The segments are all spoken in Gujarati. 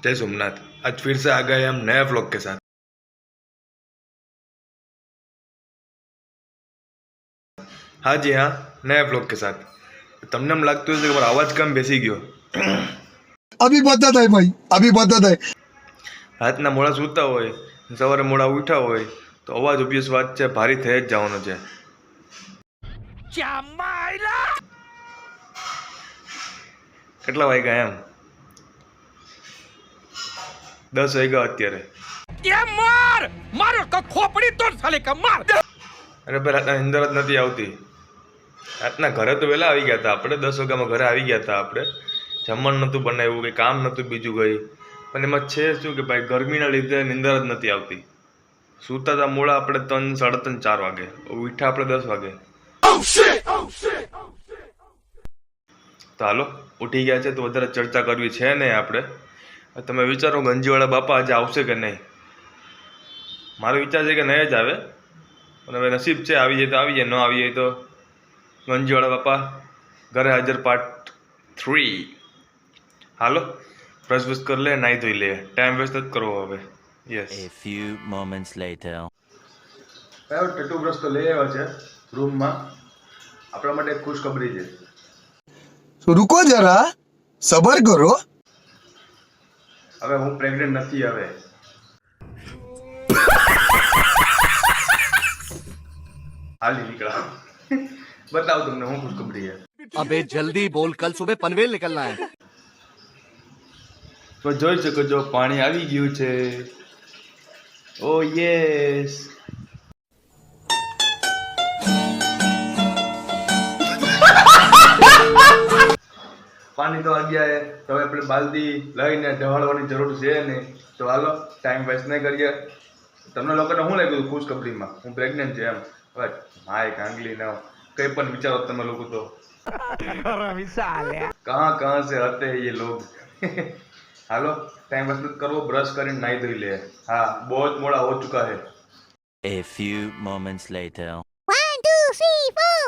जय सोमनाथ। आज फिर से आ गए हम नए व्लॉग के साथ। हाँ जी हाँ, नए व्लॉग के साथ। તમને એમ લાગતું હશે કે મારો અવાજ કેમ બેસી ગયો? अभी बता है भाई, अभी बता है। રાતના મોડા સૂતા હોય, સવારે મોડા ઉઠ્યા હોય તો અવાજ ઓબ્વિયસ વાત છે, ભારી થઈ જ જવાનો છે. કેટલા વાગ્યા એમ? 10 વાગ્યા અત્યારે. અરે ભાઈ રાતના નિંદર જ નથી આવતી. રાતના ઘરે તો વહેલા આવી ગયા હતા આપણે, 10 વાગ્યામાં ઘરે આવી ગયા હતા આપણે. જમવાનું નહોતું બનાવ્યું, કંઈ કામ નહોતું બીજું કંઈ. પણ એમાં છે શું કે ભાઈ ગરમીના લીધે નિંદર જ નથી આવતી. સૂતા હતા મોડા આપણે 3, 3:30, 4 વાગે, ઉઠ્યા આપણે 10 વાગે. તો હાલો ઉઠી ગયા છે તો વધારે ચર્ચા કરવી છે નહીં આપણે. તમે વિચારો ગંજીવાળા બાપા આજે આવશે કે નહીં? મારો વિચાર છે કે નહીં જ આવે, પણ હવે નસીબ છે, આવી જાય તો આવી જાય, ન આવી જાય તો ગંજીવાળા બાપા ઘરે હાજર પાર્ટ 3. હાલો બ્રશ બ્રશ કરી લે, નાહી ધોઈ લે, ટાઈમ વેસ્ટ જ કરવો હવે. Yes. A few moments later. Tattoo brush તો લઈ આવ્યા છે રૂમમાં. આપણા માટે એક ખુશખબરી છે. तो रुको जरा, सबर करो। હવે હું પ્રેગ્નન્ટ નથી હવે. હાલી નીકળા. બતાવું તમને હું ખુશખબરી છે. अबे जल्दी बोल, कल सुबह पनवेल निकलना है। તો જોઈ શકો છો પાણી આવી ગયું છે. ઓ યસ. પાણી તો આ ગયા હે, તો હવે આપણે બાલદી લઈને ઢવાળવાની જરૂર છે નહીં. તો હાલો ટાઈમ વેસ્ટ નહીં કરીએ. તમને લોકોને શું લાગ્યું ખુશખબરીમાં? હું પ્રેગ્નન્ટ છે એમ? હવે હાય કાંગલી ના કંઈ પણ વિચારો તમે લોકો તો. કહાં સે આતે હૈ ये लोग. હાલો ટાઈમ વેસ્ટ મત કરો, બ્રશ કરીને નાહી ધોઈ લે. હા બહુ જ મોડા હો ચુકા હે. A few moments later. 1, 2, 3, 4.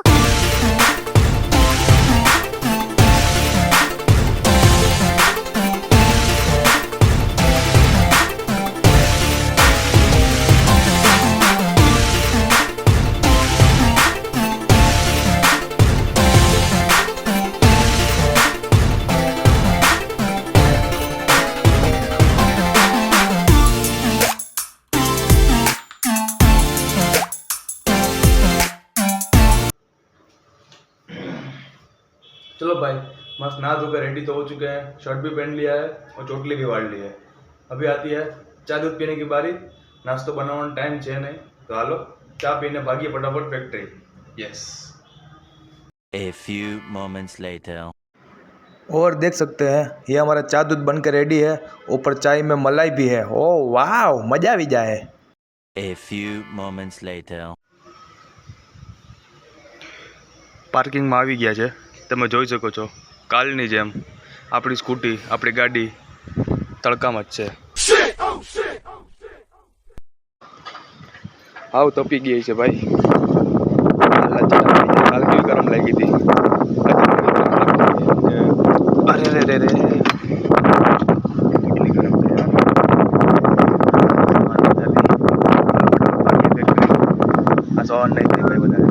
चलो भाई मस्त नहा धोकर रेडी तो हो चुके हैं, शर्ट भी पहन लिया है और चोटली भी वाड़ ली है. अभी आती है चाय दूध पीने की बारी. नाश्तो बनाने टाइम है नहीं, तो हालो चाय पीने भागिए फटाफट factory. Yes. A few moments later. और देख सकते हैं ये हमारा चाय दूध बन के रेडी है. ऊपर चाय में मलाई भी है. ओह वाह, मजा भी जाए. A few moments later. પાર્કિંગમાં આવી ગયા છે. તમે જોઈ શકો છો કાલની જેમ આપણી સ્કૂટી, આપણી ગાડી તડકામાં જ છે. આવ તપી ગઈ છે ભાઈ. કાલ કેવી ગરમ લાગી હતી. અરે રે રે રે કેટલી ગરમ થઈ યાર. આ સો નહીં થઈ ભાઈ વધારે.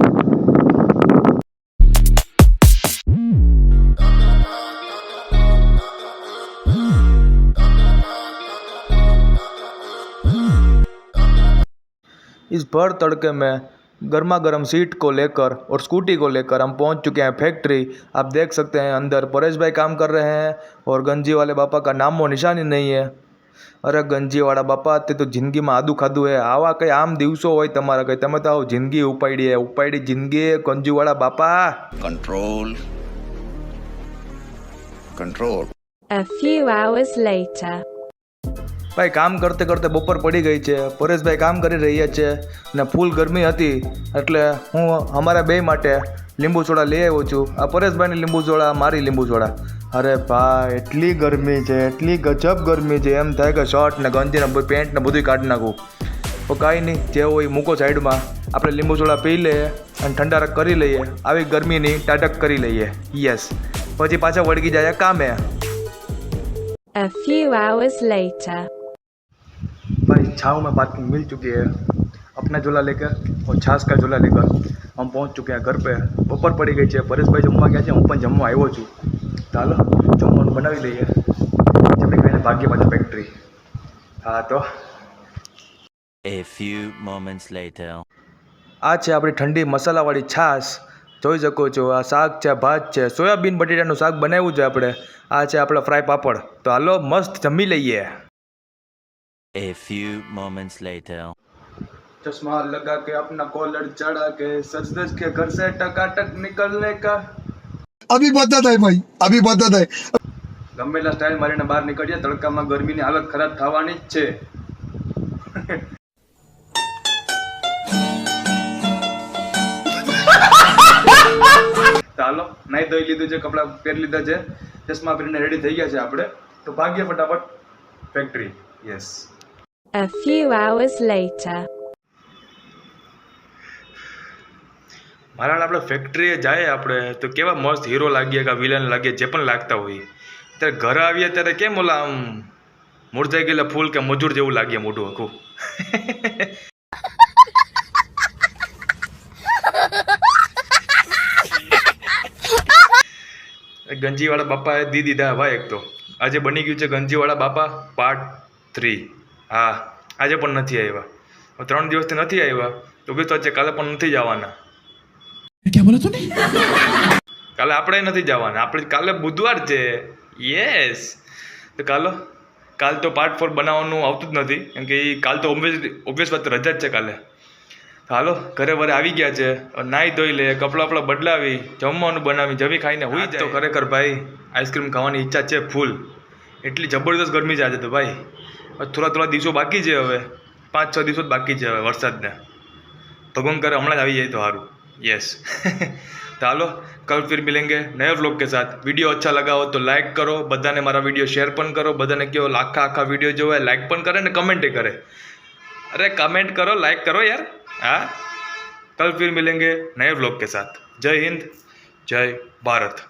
इस भर तड़के में गर्मा गर्म सीट को लेकर और स्कूटी को लेकर हम पहुंच चुके हैं फैक्ट्री. आप देख सकते हैं अंदर परेश भाई काम कर रहे हैं और गंजी वाले बापा का नामो निशानी नहीं है. अरे गंजी वाला बापा ते तो जिंदगी में आदू खाधू है. आवा कई आम दिवसों होय तमारा कई तमे तो जिंदगी उपाड़ी जिंदगी गंजी वाला बापा. Control control. A few hours later. ભાઈ કામ કરતે કરતે બપોર પડી ગઈ છે. પરેશભાઈ કામ કરી રહ્યા છે ને ફૂલ ગરમી હતી એટલે હું અમારા બે માટે લીંબુ સોડા લઈ આવ્યો છું. આ પરેશભાઈની લીંબુ સોડા, મારી લીંબુ સોડા. અરે ભાઈ એટલી ગરમી છે, એટલી ગજબ ગરમી છે, એમ થાય કે શર્ટ ને ગંજી ને પેન્ટ ને બધું કાઢી નાખું. તો કાંઈ નહીં, જે હોય મૂકો સાઈડમાં. આપણે લીંબુ સોડા પી લઈએ અને ઠંડારક કરી લઈએ. આવી ગરમીની ટાટક કરી લઈએ. યસ. પછી પાછા વળગી જાય કામે. A few hours later. भाई छाव में पार्किंग मिल चुकी है। अपना झोला लेकर और छाछ का झोला लेकर हम पहुंच चुके हैं घर पे। બપોર પડી ગઈ છે, પરેશભાઈ જમવા ગયા છે, હું પણ જમવા આવ્યો છું। ચાલો જમવાનું બનાવી લઈએ, જમી ખાઈને ભાગ્ય પાછા ફેક્ટરી। હા તો A few moments later. આ છે આપણી ઠંડી મસાલાવાળી છાશ। જોઈ શકો છો, આ શાક છે, ભાત છે, સોયાબીન બટેટાનું શાક બનાવ્યું છે આપણે। આ છે આપણા ફ્રાય પાપડ। તો હાલો મસ્ત જમી લઈએ। A few moments later. चश्मा लगा के अपना कॉलर चढ़ा के सच सच के घर से टकाटक निकलने का। अभी बदत है भाई, अभी बदत है। ગમેલા સ્ટાઇલ મારીને બહાર નીકળ્યા, તડકામાં ગરમીની હાલત ખરાબ થવાની જ છે। ચાલો નાઈ ધોઈ લીધું છે, કપડાં પહેરી લીધા છે, ચશ્મા પહેરીને રેડી થઈ ગયા છે આપણે। તો ભાગ્ય ફટાફટ factory. Yes, A few hours later. મારા આપણે ફેક્ટરીએ જાય આપણે તો કેવા મસ્ત હીરો લાગીએ કે વિલન લાગીએ, જે પણ લાગતા હોય। ત્યારે ઘરે આવીએ ત્યારે કેમ ઓલા આમ મુરઝાઈ ગયેલા ફૂલ કે મજૂર જેવું લાગીએ મોઢું આખું। ગંજીવાળા બાપાએ દી દીધા ભાઈ। એક તો આજે બની ગયું છે ગંજીવાળા બાપા પાર્ટ 3। હા, આજે પણ નથી આવ્યા, 3 દિવસથી નથી આવ્યા, તો બી તો આજે કાલે પણ નથી જવાના। क्या बोला तूने? કાલે આપણે નથી જવાના, આપણે કાલે બુધવાર છે। યસ, તો કાલ તો પાર્ટ 4 બનાવવાનું આવતું જ નથી, કેમ કે કાલ તો ઓબ્વિયસ વાત રજા જ છે કાલે। હાલો ઘરે વરે આવી ગયા છે, નાહી ધોઈ લે, કપડાં વપડા બદલાવી, જમવાનું બનાવી, જમી ખાઈને હોઈ જાય। તો ખરેખર ભાઈ આઈસ્ક્રીમ ખાવાની ઈચ્છા છે ફૂલ, એટલી જબરદસ્ત ગરમી છે આજે તો ભાઈ। થોડા દિવસો બાકી છે, હવે 5-6 દિવસો જ બાકી છે હવે વરસાદને। ભગવાન કરે હમણાં જ આવી જાય તો સારું। यस तो हालो कल फिर मिलेंगे नए व्लॉग के साथ। वीडियो अच्छा लगा हो तो लाइक करो, बधाने मारा वीडियो शेयर पण करो, बधाने कहो आखा वीडियो जो है लाइक पण करे ने कमेंट करे। अरे कमेंट करो, लाइक करो यार। हाँ, कल फिर मिलेंगे नए व्लॉग के साथ। जय हिंद, जय भारत।